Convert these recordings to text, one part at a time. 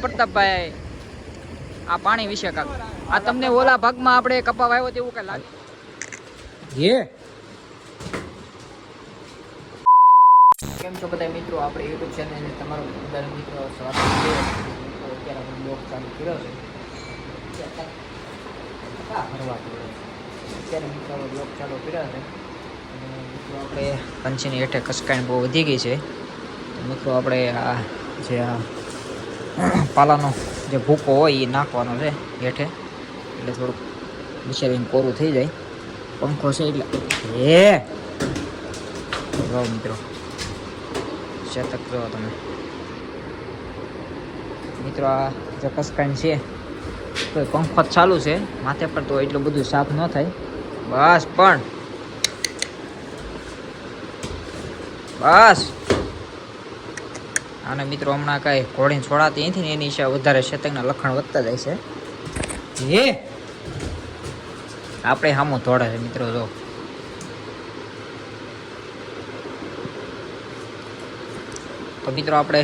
પ્રતાપભાઈ આ પાણી વિશે કાક આ તમને ઓલા ભાગમાં આપણે કપા વાવ્યો તેવું કઈ લાગે? કેમ છો બધા મિત્રો? આપણે યુટ્યુબ ચેનલ તમારો બધા મિત્રો સ્વાગત છે. અત્યારે આપણે બ્લોગ ચાલુ કર્યો છે. અત્યારે મિત્રો બ્લોગ ચાલુ કર્યો છે અને મિત્રો આપણે પંચીની હેઠે કસકાઈ બહુ વધી ગઈ છે. મિત્રો આપણે આ જે પાલાનો જે ભૂકો હોય એ નાખવાનો છે હેઠે, એટલે થોડુંક બિચારીને કોરું થઈ જાય. પંખો છે એટલે જો મિત્રો શતક જો તમે મિત્રો આ જે કસકાઈ છે તો પંખો ચાલુ છે માથે પર, તો એટલું બધું સાફ ન થાય. બસ અને મિત્રો હમણાં કાંઈ ઘોડીને છોડાતી નથી ને એની હિસાબે વધારે શતકના લખણ વધતા જાય છે. આપણે સામો ધોડે છે મિત્રો. જો તો મિત્રો આપણે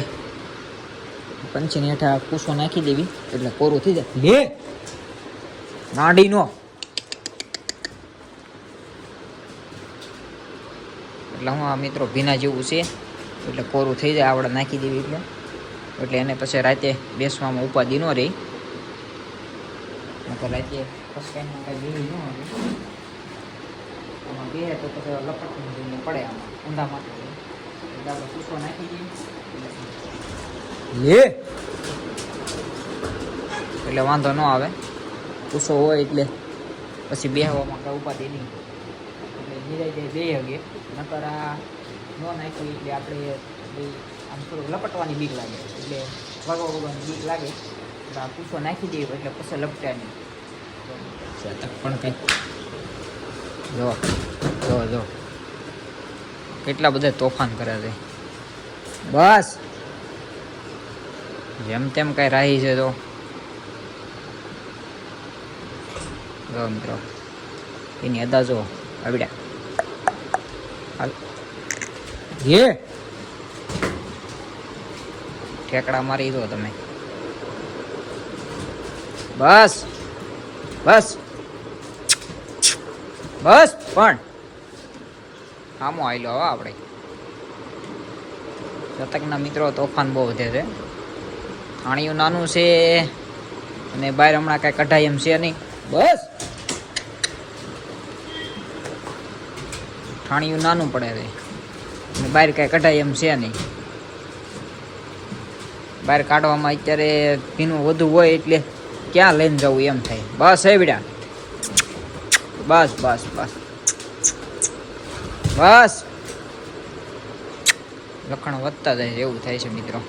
પંચીની હેઠા કૂસો નાખી દેવી એટલે કોરું થઈ જાય. નાડી નો એટલે હું આ મિત્રો ભીના જેવું છે એટલે કોરું થઈ જાય આપણે નાખી દેવી એટલે એને પછી રાતે બેસવામાં ઉપાધિ ન રહી. રાતે કસકાઈમાં કાંઈ જેવી ન આવે આમાં બે તો પછી લપટને પડે આમાં ઊંડા માટે એટલે આપણે કૂસો નાખી દઈએ એટલે વાંધો ન આવે. કૂસો હોય એટલે પછી બેહવામાં કાંઈ ઉપાધિ નહીં એટલે ધીરે ધીરે બે હગે. નકર આ ન નાખ્યું એટલે આપણે આમ થોડુંક લપટવાની બીક લાગે, એટલે વગવાની બીક લાગે એટલે આ કૂસો નાખી દઈએ એટલે પછી લપટ્યા નહીં. પણ કંઈક જો કેટલા બધા તોફાન કરે છે. બસ જેમ તેમ કઈ રાહી છે તો જો મિત્રો એની અદા જો આવડ્યા ઠેકડા મારી દો તમે. બસ પણ આમો આયલો હવે આપણે શતકના મિત્રો તોફાન બહુ વધે છે. થાણિયું નાનું છે અને બહાર હમણાં કાંઈ કઢાઈ એમ છે નહીં. બસ થાણિયું નાનું પડે છે અને બહાર કાંઈ કઢાઈ એમ છે નહીં. બહાર કાઢવામાં અત્યારે ભીનું વધુ હોય એટલે ક્યાં લઈને જવું એમ થાય. બસ બેડા બસ લખણ વધતા જાય એવું થાય છે મિત્રો.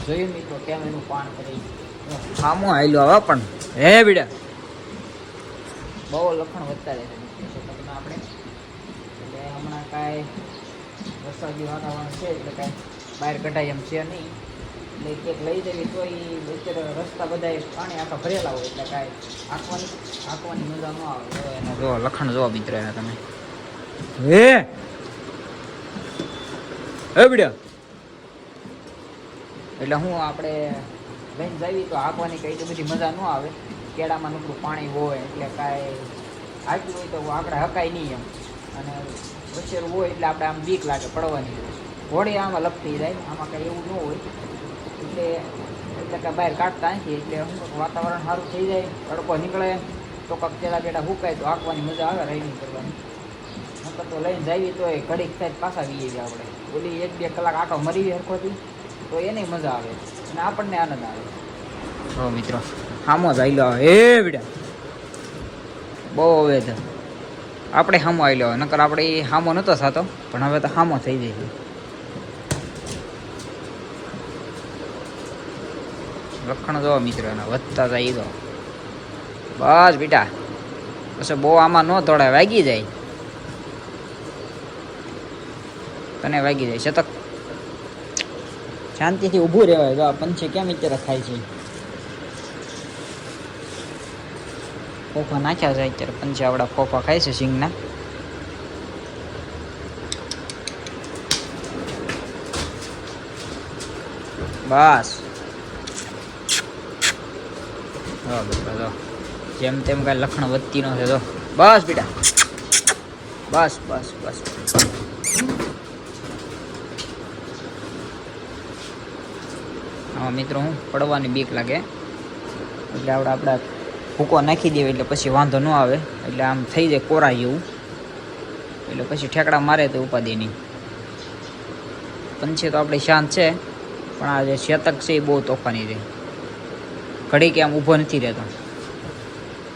જોયું મિત્રો કેમ એનું પાન કરી સામો આયલો હવે પણ બેડા બહુ લખણ વધતા જાય છે આપણે. એટલે હમણાં કાંઈ વરસાદી વાતાવરણ છે એટલે કાંઈ બહાર કઢાય એમ છે નહીં. એટલે ક્યાંક લઈ જવી તો અત્યારે રસ્તા બધા પાણી આખા ભરેલા હોય એટલે કાંઈ આંકવાની મજા ન આવે. એને જો લખણ જો મિત્ર એને તમે બીડા એટલે હું આપણે લઈને જઈએ તો આંકવાની કઈ બધી મજા ન આવે. કેળામાં નકરું પાણી હોય એટલે કાંઈ આંક્યું હોય તો આંકડા હકાય નહીં એમ, અને વચેરું હોય એટલે આપણે આમ બીક લાગે પડવાની. ઘોડી આમાં લપટી જાય, આમાં કાંઈ એવું ન હોય એટલે કાંઈ બહાર કાઢતા નથી. એટલે વાતાવરણ સારું થઈ જાય, તડકો નીકળે તો કાંક પેલા હુકાય તો આંકવાની મજા આવે રાઈડિંગ કરવાની. નકર તો લઈને જઈએ તો એ ઘડીક થાય પાછા વીએ જાય આપણે. ઓલી 1-2 કલાક આંટો મરી હરખોથી તો એને મજા આવે અને આપણને આનંદ આવે. હો મિત્રો સામો જ આવેલો બેડા બહુ હવે આપણે સામો આવેલો. નકર આપણે એ સામો નહોતો થતો પણ હવે તો સામો થઈ જાય છે. લખણ જો મિત્રો એના વધતા જાય તો બસ બેટા પછી બહુ આમાં ન તોડાય, વાગી જાય તને વાગી જાય. શતક શાંતિથી ઊભું રહેવાય. જો આ પંછી કેમ અત્યારે ખાય છે. ફોફા નાખ્યા છે અત્યારે પંછી આવડા ફોફા ખાય છે સિંગના. બસ જેમ તેમ કાંઈ લખણ વધતી ન છે તો બસ બેટા બસ બસ બસ હા મિત્રો હું પડવાની બીક લાગે એટલે આપણા ભૂકો નાખી દેવી એટલે પછી વાંધો ન આવે એટલે આમ થઈ જાય કોરા જેવું એટલે પછી ઠેકડા મારે તો ઉપાધિ નહીં પંછી તો આપણે શાંત છે પણ આ જે શેતક છે એ બહુ તોફાની છે ઘડી કે આમ ઊભો નથી રહેતો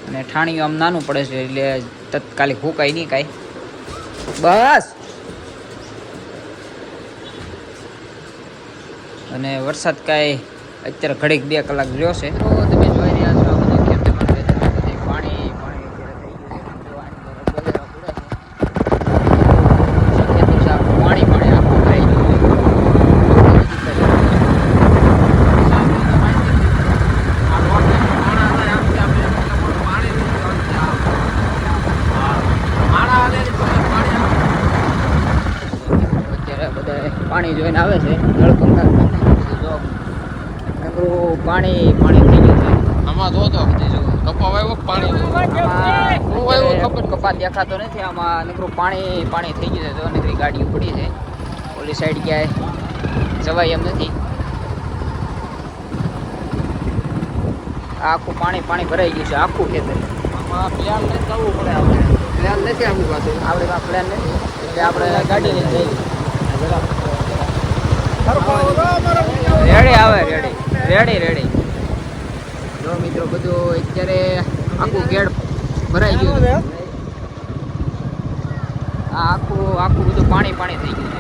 અને ઠાણીઓ આમ નાનું પડે છે એટલે તત્કાલિક ફૂંકાય નહીં કાંઈ બસ અને વરસાદ કાંઈ અત્યારે ઘડીક 2 કલાક રહ્યો છે તો તમે જોઈ રહ્યા છો આ બધું ખેતરમાં બધે પાણી પાણી અત્યારે થઈ ગયું છે પાણી પાણી આખું ભરાઈ ગયું પાણી જોઈને આવે છે જળકંકાર પાણી પાણી થઈ ગયું છે આમાં જો તો કપા વાવ્યો પાણી કપા દેખાતો નથી આમાં નકરું પાણી પાણી થઈ ગયું છે તો નકરી ગાડીઓ પડી છે ઓલી સાઈડ ક્યાંય જવાય એમ નથી આખું પાણી પાણી ભરાઈ ગયું છે આખું ખેતર આમાં પ્લાન લઈને જવું પડે આપણે પ્લાન નથી આવું પાછું આપણે આ પ્લાન નથી એટલે આપણે ગાડી લઈને જઈએ રેડી આવે રેડી રેડી જો મિત્રો બધું અત્યારે આખું ગેડ ભરાઈ ગયું છે આ આખું બધું પાણી પાણી થઈ ગયું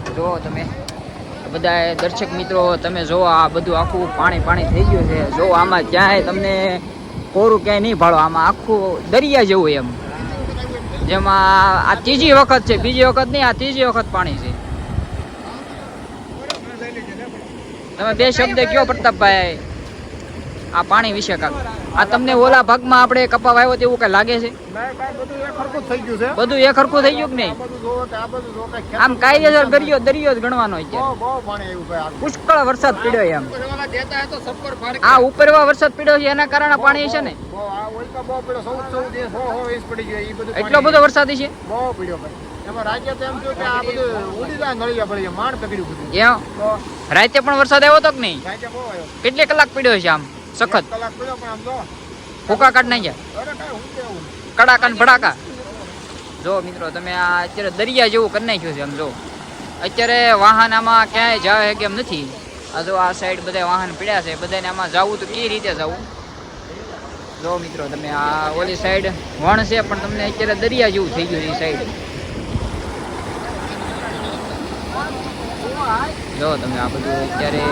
છે જો તમે બધા દર્શક મિત્રો તમે જો આ બધું આખું પાણી પાણી થઈ ગયું છે જો આમાં ક્યાંય તમને કોરું ક્યાંય નહીં ભાળો આમાં આખું દરિયા જેવું એમ જેમાં આ ત્રીજી વખત છે બીજી વખત નહીં આ ત્રીજી વખત પાણી છે તમે 2 શબ્દ કયો પ્રતાપભાઈ આ પાણી વિશે કાક આ તમને ઓલા ભાગમાં આપણે કપા વાવ્યો તેવું કઈ લાગે છે બધું એક હરખું થઈ ગયું કે નહીં આમ કાયદેસર દરિયો જ ગણવાનો પુષ્કળ વરસાદ પડ્યો એમ આ ઉપરવા વરસાદ પડ્યો છે એના કારણે પાણી છે ને એટલો બધો વરસાદ છે રાતે પણ વરસાદ આવ્યો તો કે નહીં કેટલી કલાક પડ્યો છે આમ સખત ફૂકા કાઢ નાખ્યા કડાકા ને ભડાકા જો મિત્રો તમે આ અત્યારે દરિયા જેવું કરી નાખ્યું છે આમ જો અત્યારે વાહન આમાં ક્યાંય જાય કેમ નથી આ જો આ સાઈડ બધા વાહન પડ્યા છે બધાને આમાં જવું તો કઈ રીતે જવું જો મિત્રો તમે આ ઓલી સાઈડ વણ છે પણ તમને અત્યારે દરિયા જેવું થઈ ગયું છે એ સાઈડ જો તમે આ બધું અત્યારે